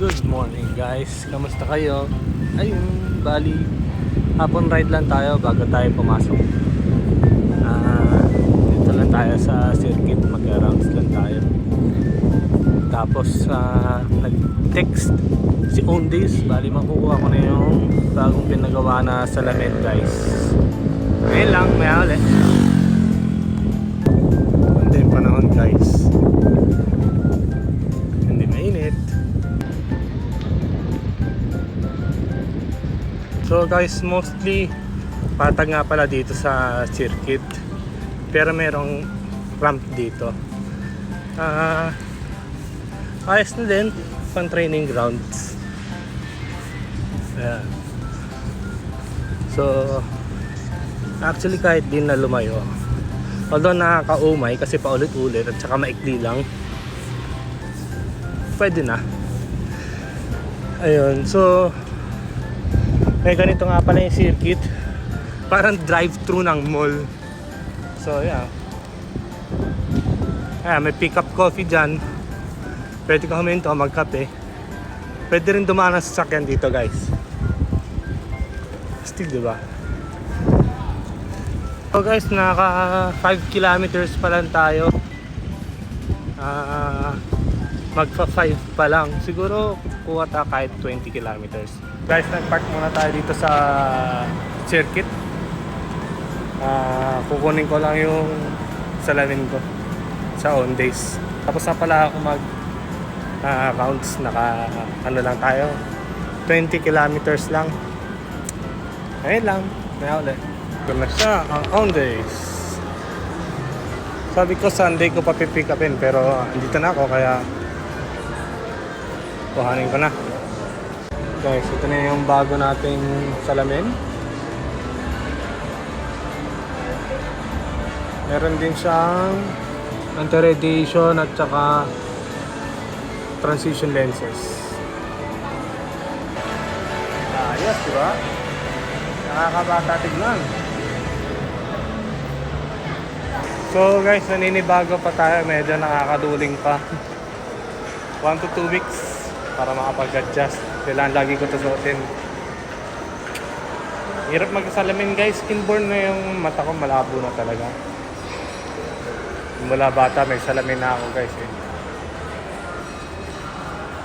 Good morning guys, kamusta kayo? Ayun, bali hapon ride lang tayo bago tayo pumasok. Dito lang tayo sa circuit, mag-rounds lang tayo. Tapos nag-text si Ondis, bali makukuha ko na yung bagong pinagawa na salamin guys. Ngayon lang, maya ulit. Ganda yung panahon guys, hindi mainit. So guys, mostly patag nga pala dito sa circuit, pero merong ramp dito. Ayos na din, pang training grounds. Ayan. So actually kahit din na lumayo, although nakakaumay kasi paulit-ulit at saka maikli lang, pwede na. Ayun, so may ganito nga pala yung circuit, parang drive-thru ng mall. So yeah, may pick up coffee dyan, pwede ka huminto, magkape. Pwede rin dumaan ang sasakyan dito guys. Still diba? So guys, naka 5 kilometers pa lang tayo. Magpa 5 pa lang, siguro kuha tayo kahit 20 kilometers. Guys, nagpark muna tayo dito sa circuit. Kukunin ko lang yung salamin ko sa Ondays. Tapos na pala ako mag rounds, naka ano lang tayo, 20 kilometers lang. Ayun lang, may ulit. Ito na siya, ang Ondays. Sabi ko Sunday ko pa pipick upin, pero andito na ako kaya kuhanin ko na. Guys, ito na yung bago nating salamin. Meron din siyang anti-radiation at saka transition lenses. Ayos, diba? Nakakabata tignan. So guys, naninibago pa tayo, medyo nakakaduling pa. 1 to 2 weeks para makapag-adjust. Kailangan lagi ko ito suotin. Hirap mag-salamin guys, skinborn na yung mata ko, malabo na talaga. Mula bata may salamin na ako guys eh.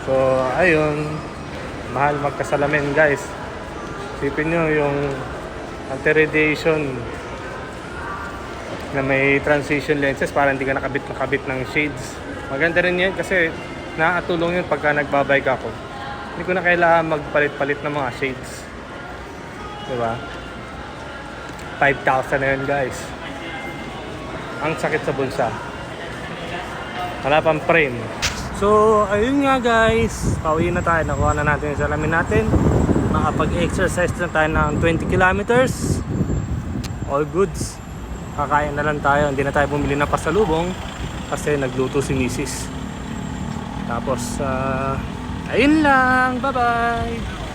So ayun, mahal magkasalamin guys. Isipin nyo yung anti-radiation na may transition lenses para hindi ka nakabit ng shades. Maganda rin yan kasi nakatulong yun pagka nagbabike ako. Hindi ko na kailangan magpalit-palit ng mga shades, diba? 5,000 na yun guys. Ang sakit sa bulsa, wala pang frame. So ayun nga guys, pauwi na tayo. Nakuha na natin yung salamin natin. Makapag-exercise na tayo ng 20 kilometers. All goods. Kakain na lang tayo, hindi na tayo bumili ng pasalubong kasi nagluto si Mrs. Tapos ayun lang, bye bye.